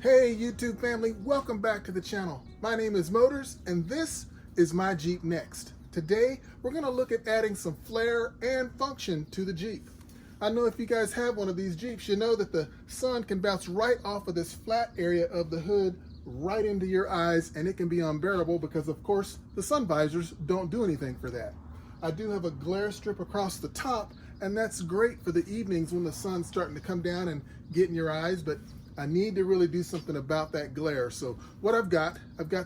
Hey YouTube family, welcome back to the channel. My name is Motors and this is my Jeep Next. Today we're going to look at adding some flair and function to the Jeep. I know if you guys have one of these Jeeps, you know that the sun can bounce right off of this flat area of the hood right into your eyes, and it can be unbearable because of course the sun visors don't do anything for that. I do have a glare strip across the top, and that's great for the evenings when the sun's starting to come down and get in your eyes, but I need to really do something about that glare. So what I've got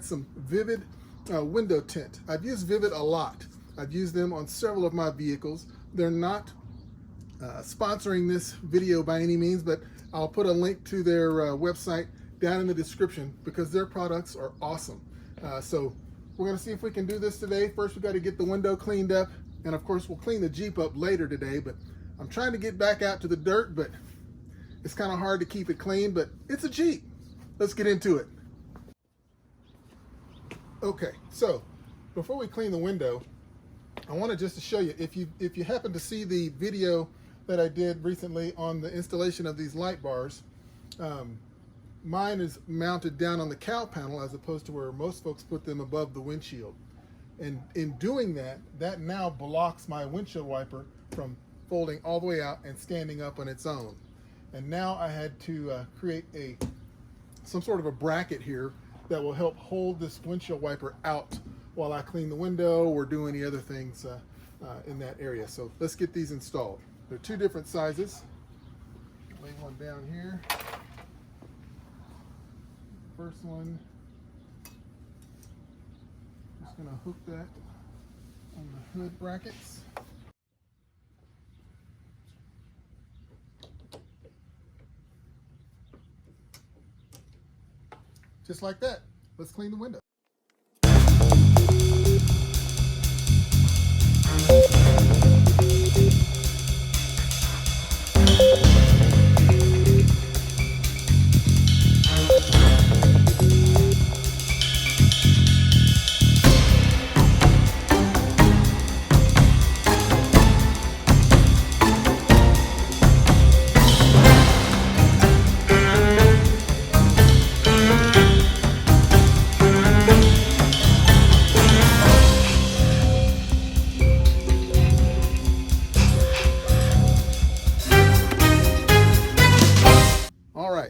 some Vivid window tint. I've used Vivid a lot. I've used them on several of my vehicles. They're not sponsoring this video by any means, but I'll put a link to their website down in the description because their products are awesome. So we're gonna see if we can do this today. First, we got to get the window cleaned up, and of course we'll clean the Jeep up later today, but I'm trying to get back out to the dirt, but it's kind of hard to keep it clean, but it's a Jeep. Let's get into it. Okay, so before we clean the window, I wanted just to show you, if you happen to see the video that I did recently on the installation of these light bars, mine is mounted down on the cowl panel as opposed to where most folks put them above the windshield. And in doing that, that now blocks my windshield wiper from folding all the way out and standing up on its own. And now I had to create some sort of a bracket here that will help hold this windshield wiper out while I clean the window or do any other things in that area. So let's get these installed. They're two different sizes. Lay one down here. First one, just gonna hook that on the hood brackets. Just like that. Let's clean the window.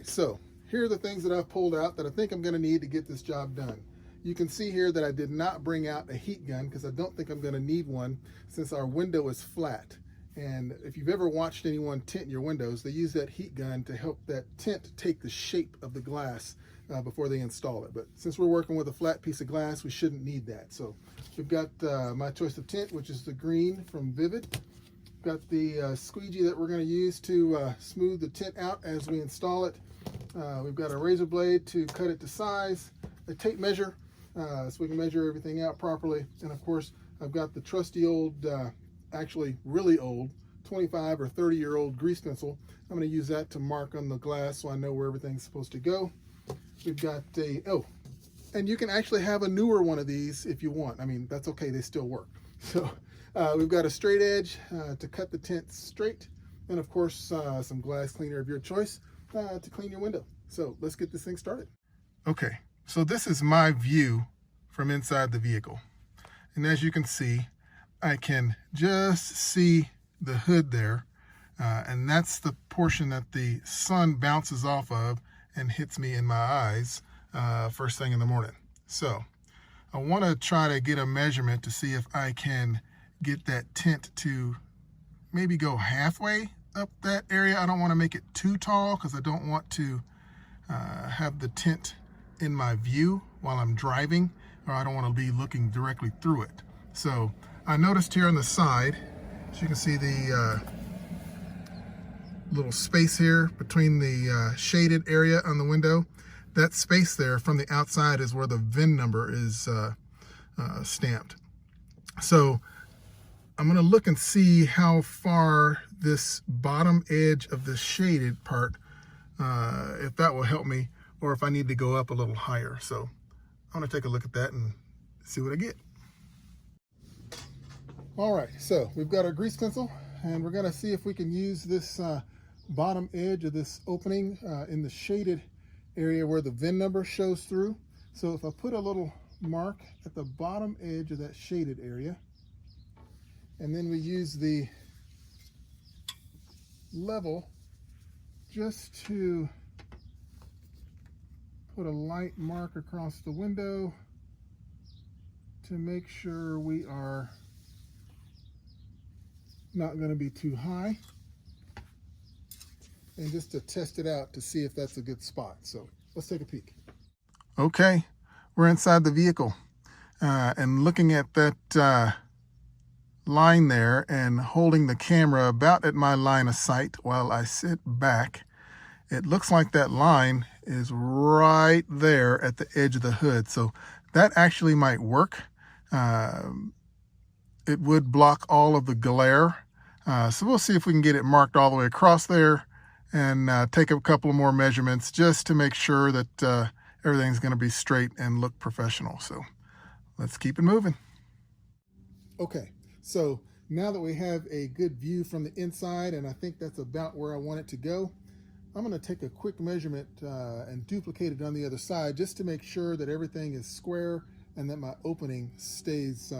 So here are the things that I've pulled out that I think I'm going to need to get this job done. You can see here that I did not bring out a heat gun because I don't think I'm going to need one since our window is flat. And if you've ever watched anyone tint your windows, they use that heat gun to help that tint take the shape of the glass before they install it. But since we're working with a flat piece of glass, we shouldn't need that. So we've got my choice of tint, which is the green from Vivid. Got the squeegee that we're going to use to smooth the tint out as we install it. We've got a razor blade to cut it to size, a tape measure so we can measure everything out properly, and of course I've got the trusty old, actually really old, 25 or 30-year-old grease pencil. I'm going to use that to mark on the glass so I know where everything's supposed to go. We've got and you can actually have a newer one of these if you want. I mean, that's okay, they still work. So we've got a straight edge to cut the tint straight, and of course some glass cleaner of your choice to clean your window. So let's get this thing started. Okay, so this is my view from inside the vehicle. And as you can see, I can just see the hood there. And that's the portion that the sun bounces off of and hits me in my eyes first thing in the morning. So I want to try to get a measurement to see if I can get that tint to maybe go halfway up that area. I don't want to make it too tall because I don't want to have the tint in my view while I'm driving, or I don't want to be looking directly through it. So I noticed here on the side, as you can see, the little space here between the shaded area on the window. That space there from the outside is where the VIN number is stamped. So I'm going to look and see how far this bottom edge of the shaded part, if that will help me, or if I need to go up a little higher. So I'm going to take a look at that and see what I get. All right, so we've got our grease pencil, and we're going to see if we can use this bottom edge of this opening in the shaded area where the VIN number shows through. So if I put a little mark at the bottom edge of that shaded area, and then we use the level just to put a light mark across the window to make sure we are not going to be too high, and just to test it out to see if that's a good spot. So let's take a peek. Okay, we're inside the vehicle and looking at that line there and holding the camera about at my line of sight while I sit back. It looks like that line is right there at the edge of the hood. So that actually might work. It would block all of the glare. So we'll see if we can get it marked all the way across there and take a couple of more measurements just to make sure that everything's going to be straight and look professional. So let's keep it moving. Okay, so now that we have a good view from the inside, and I think that's about where I want it to go, I'm going to take a quick measurement and duplicate it on the other side just to make sure that everything is square and that my opening stays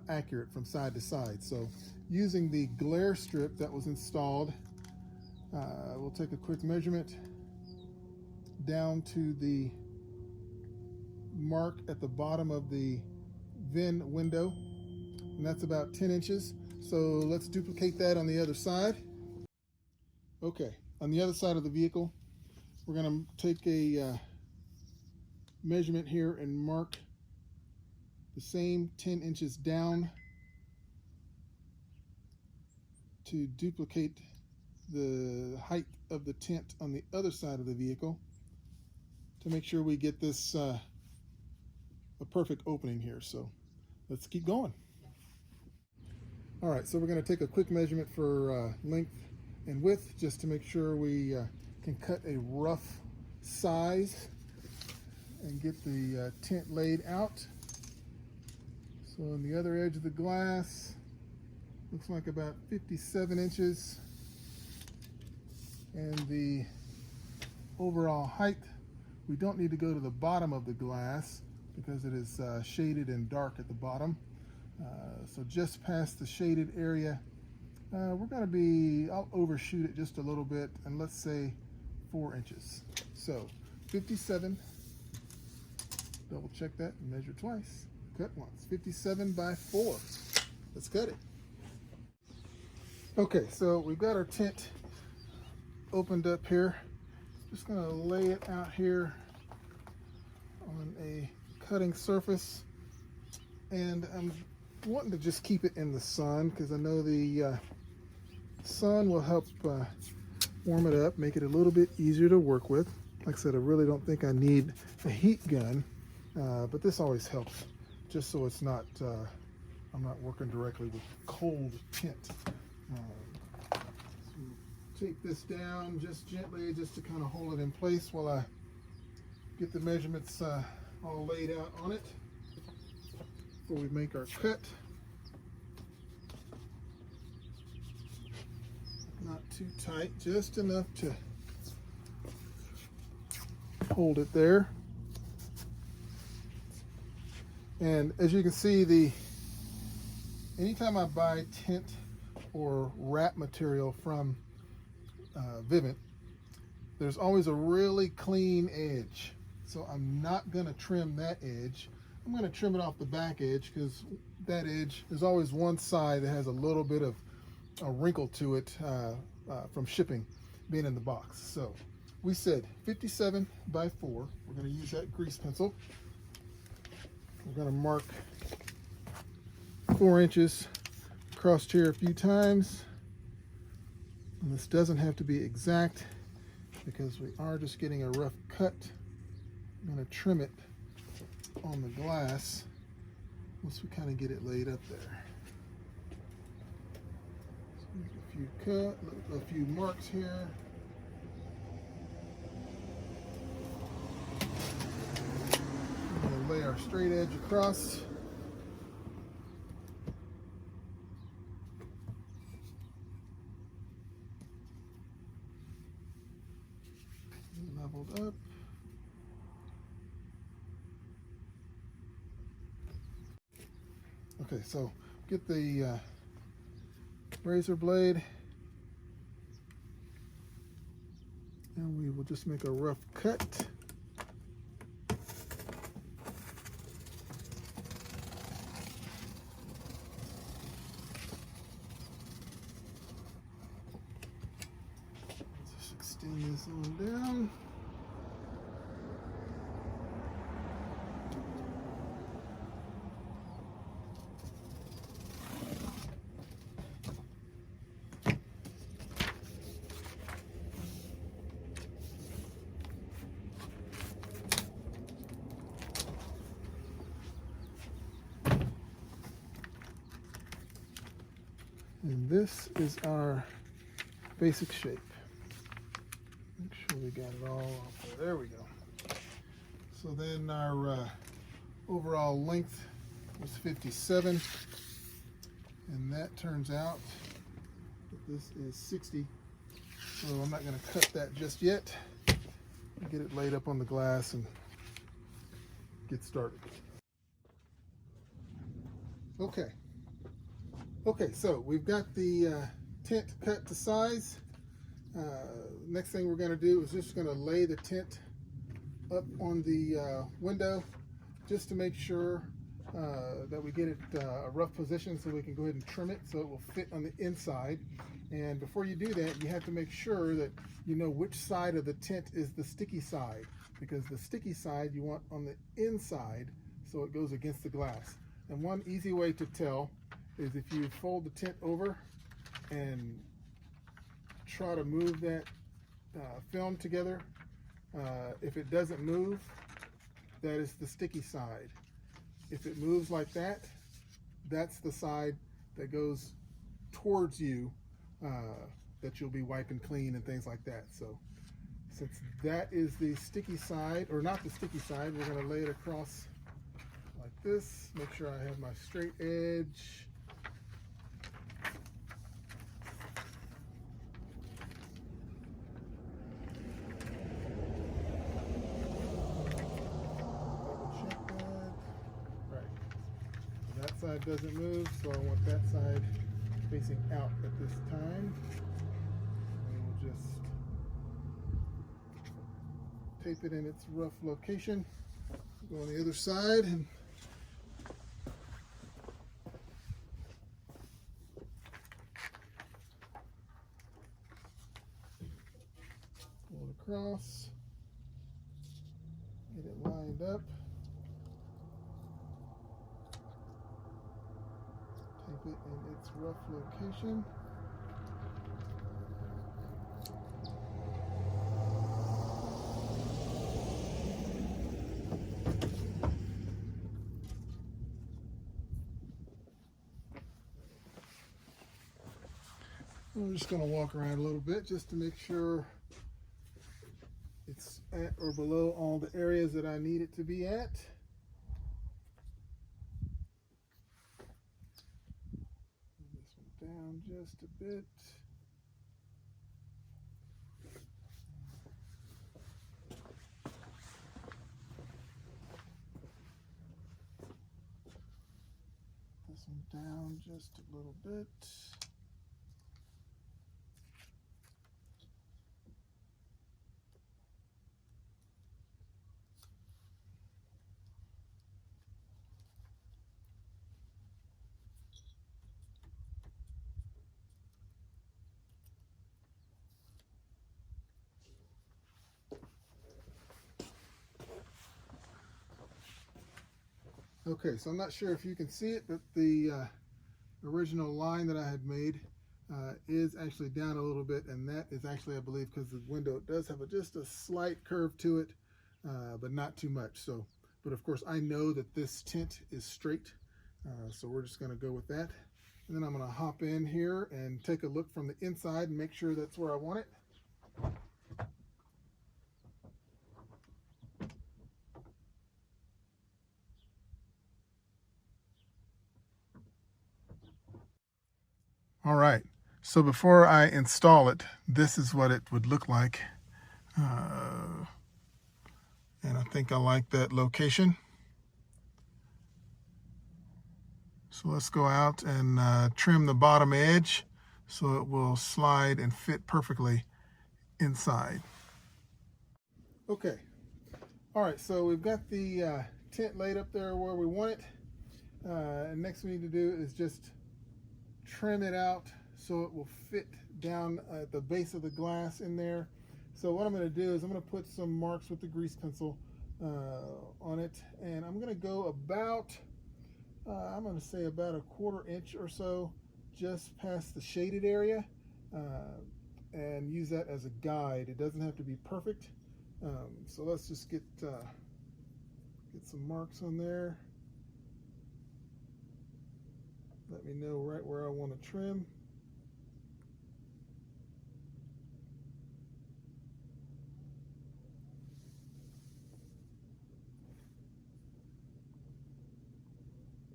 accurate from side to side. So using the glare strip that was installed, we'll take a quick measurement down to the mark at the bottom of the VIN window, and that's about 10 inches. So let's duplicate that on the other side. Okay, on the other side of the vehicle, we're going to take a measurement here and mark the same 10 inches down to duplicate the height of the tint on the other side of the vehicle to make sure we get this a perfect opening here. So let's keep going. All right, so we're going to take a quick measurement for length and width just to make sure we can cut a rough size and get the tint laid out. So on the other edge of the glass, looks like about 57 inches. And the overall height, we don't need to go to the bottom of the glass because it is shaded and dark at the bottom. So just past the shaded area, we're going to be, I'll overshoot it just a little bit, and let's say 4 inches. So 57, double check that and measure twice. Cut once, 57 by 4. Let's cut it. Okay, so we've got our tint opened up here. Just gonna lay it out here on a cutting surface, and I'm wanting to just keep it in the sun because I know the sun will help warm it up, make it a little bit easier to work with. Like I said, I really don't think I need a heat gun, but this always helps, just so it's not I'm not working directly with cold tint. So take this down just gently, just to kind of hold it in place while I get the measurements all laid out on it before we make our cut. Not too tight, just enough to hold it there. And as you can see, anytime I buy tint or wrap material from Vivint, there's always a really clean edge. So I'm not going to trim that edge. I'm going to trim it off the back edge because that edge, there's always one side that has a little bit of a wrinkle to it from shipping being in the box. So we said 57 by 4. We're going to use that grease pencil. We're going to mark 4 inches across here a few times. And this doesn't have to be exact because we are just getting a rough cut. I'm going to trim it on the glass once we kind of get it laid up there. So a few marks here. I'm going to lay our straight edge across. Leveled up. Okay, so get the razor blade and we will just make a rough cut. Let's just extend this on down. And this is our basic shape. Make sure we got it all up there. There we go. So then our overall length was 57. And that turns out that this is 60. So I'm not going to cut that just yet. I'll get it laid up on the glass and get started. Okay, so we've got the tint cut to size. Next thing we're going to do is just going to lay the tint up on the window just to make sure that we get it a rough position so we can go ahead and trim it so it will fit on the inside. And before you do that, you have to make sure that you know which side of the tint is the sticky side, because the sticky side you want on the inside so it goes against the glass. And one easy way to tell is if you fold the tint over and try to move that film together. If it doesn't move, that is the sticky side. If it moves like that, that's the side that goes towards you that you'll be wiping clean and things like that. So since that is the sticky side, or not the sticky side, we're going to lay it across like this. Make sure I have my straight edge. Side doesn't move, so I want that side facing out at this time. And we'll just tape it in its rough location. Go on the other side and pull it across, get it lined up. It in its rough location. I'm just going to walk around a little bit just to make sure it's at or below all the areas that I need it to be at. Down just a bit. This one down just a little bit. Okay, so I'm not sure if you can see it, but the original line that I had made is actually down a little bit, and that is actually, I believe, because the window does have just a slight curve to it, but not too much. So, but of course I know that this tint is straight, so we're just going to go with that. And then I'm going to hop in here and take a look from the inside and make sure that's where I want it. All right, so before I install it, this is what it would look like. And I think I like that location. So let's go out and trim the bottom edge so it will slide and fit perfectly inside. Okay, all right, so we've got the tint laid up there where we want it. And next we need to do is just trim it out so it will fit down at the base of the glass in there. So what I'm going to do is I'm going to put some marks with the grease pencil on it, and I'm going to go about I'm going to say about a 1/4 inch or so just past the shaded area, and use that as a guide. It doesn't have to be perfect, so let's just get some marks on there. Let me know right where I want to trim.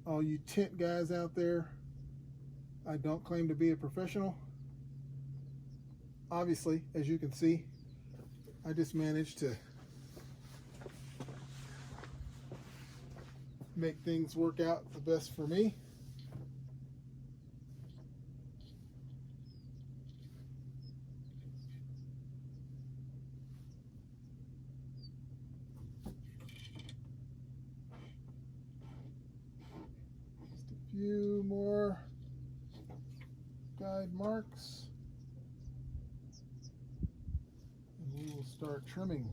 All you tint guys out there, I don't claim to be a professional. Obviously, as you can see, I just managed to make things work out the best for me. Just a few more guide marks, and we will start trimming.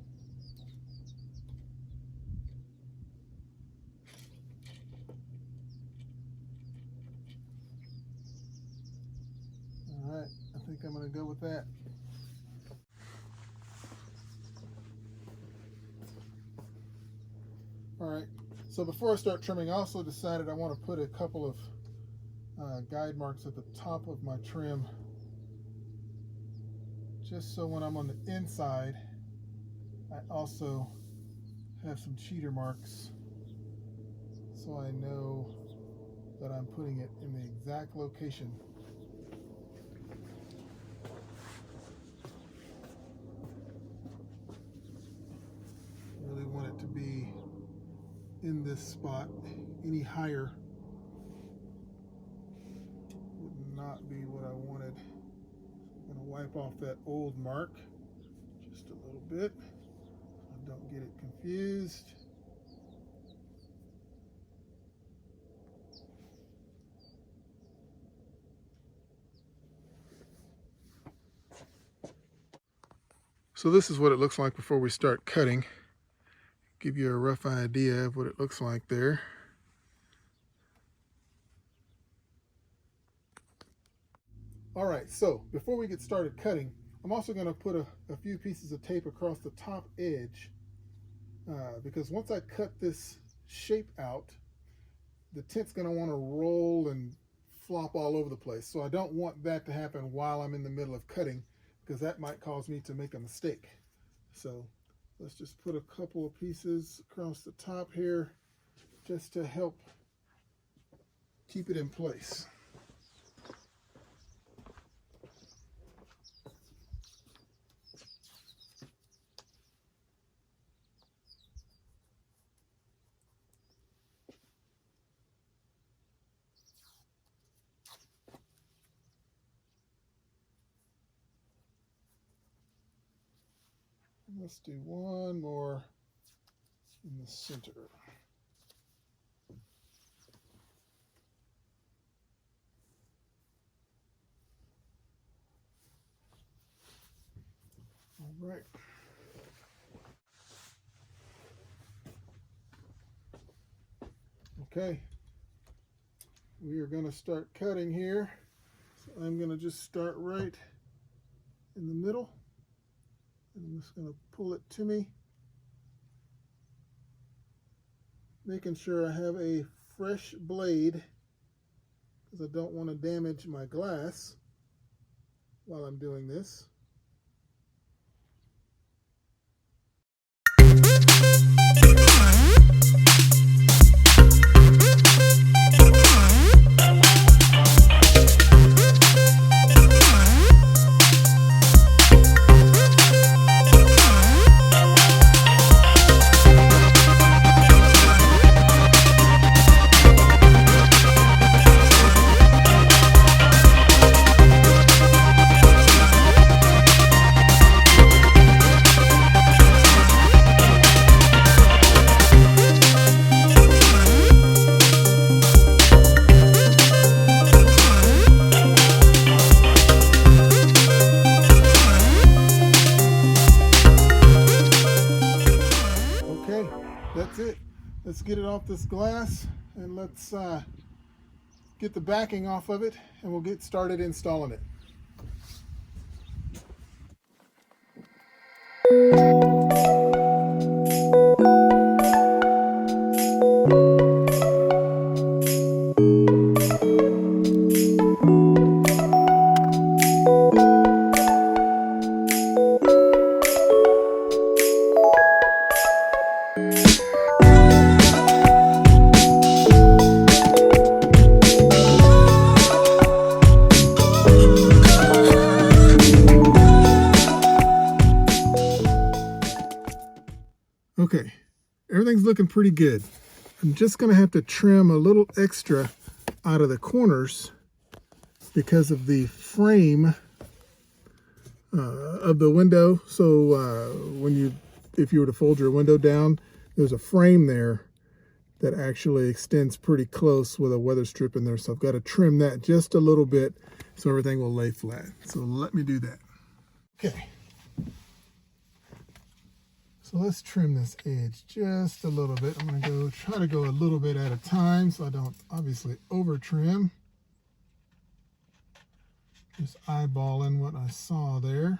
All right, I think I'm going to go with that. All right, so before I start trimming, I also decided I want to put a couple of guide marks at the top of my trim, just so when I'm on the inside, I also have some cheater marks, so I know that I'm putting it in the exact location. Really want it to be in this spot. Any higher would not be what I wanted. I'm going to wipe off that old mark just a little bit so I don't get it confused. So this is what it looks like before we start cutting. Give you a rough idea of what it looks like there. All right, so before we get started cutting, I'm also going to put a few pieces of tape across the top edge, because once I cut this shape out, the tint's going to want to roll and flop all over the place. So I don't want that to happen while I'm in the middle of cutting, because that might cause me to make a mistake. So let's just put a couple of pieces across the top here just to help keep it in place. Let's do one more in the center. All right. Okay, we are going to start cutting here. So I'm going to just start right in the middle, and I'm just going to pull it to me, making sure I have a fresh blade because I don't want to damage my glass while I'm doing this. That's it. Let's get it off this glass, and let's get the backing off of it, and we'll get started installing it. Okay, everything's looking pretty good. I'm just going to have to trim a little extra out of the corners because of the frame of the window. So if you were to fold your window down, there's a frame there that actually extends pretty close with a weather strip in there. So I've got to trim that just a little bit so everything will lay flat. So let me do that. Okay. So let's trim this edge just a little bit. I'm going to try to go a little bit at a time so I don't obviously over trim. Just eyeballing what I saw there.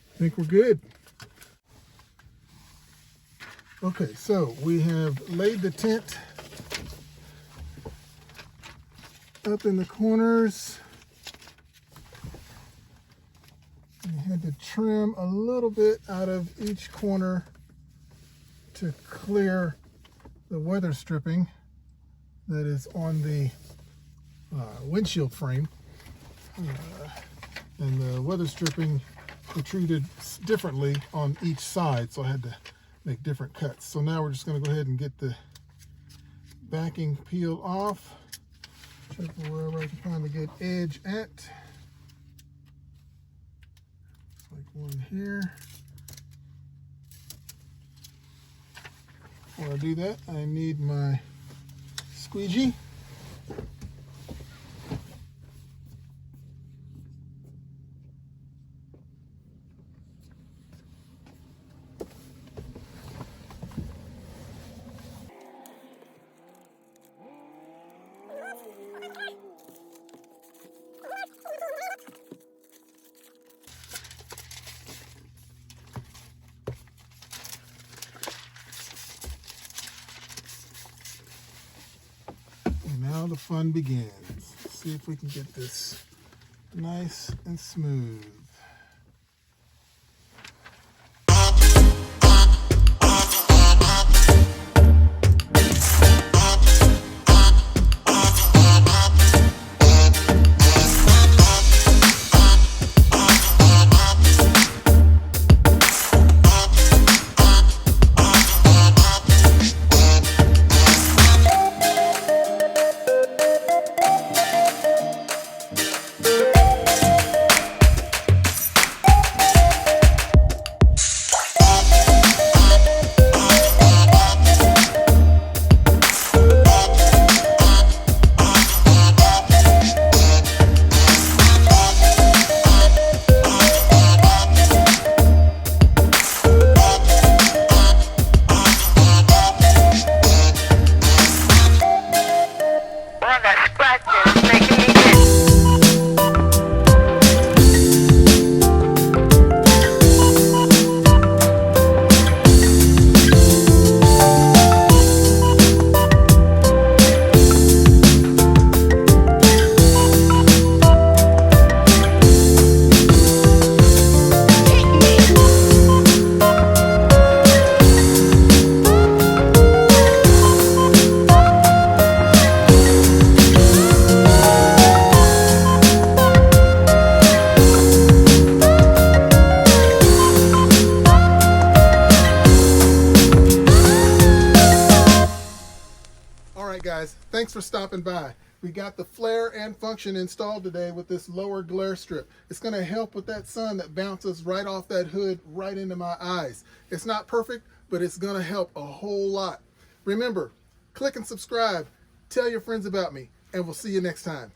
I think we're good. Okay, so we have laid the tint up in the corners. I had to trim a little bit out of each corner to clear the weather stripping that is on the windshield frame. And the weather stripping protruded differently on each side, so I had to make different cuts. So now we're just going to go ahead and get the backing peeled off. Check for wherever I can find a good edge at. Like one here. Before I do that, I need my squeegee. Now the fun begins. Let's see if we can get this nice and smooth. Alright guys, thanks for stopping by. We got the flare and function installed today with this lower glare strip. It's going to help with that sun that bounces right off that hood right into my eyes. It's not perfect, but it's going to help a whole lot. Remember, click and subscribe, tell your friends about me, and we'll see you next time.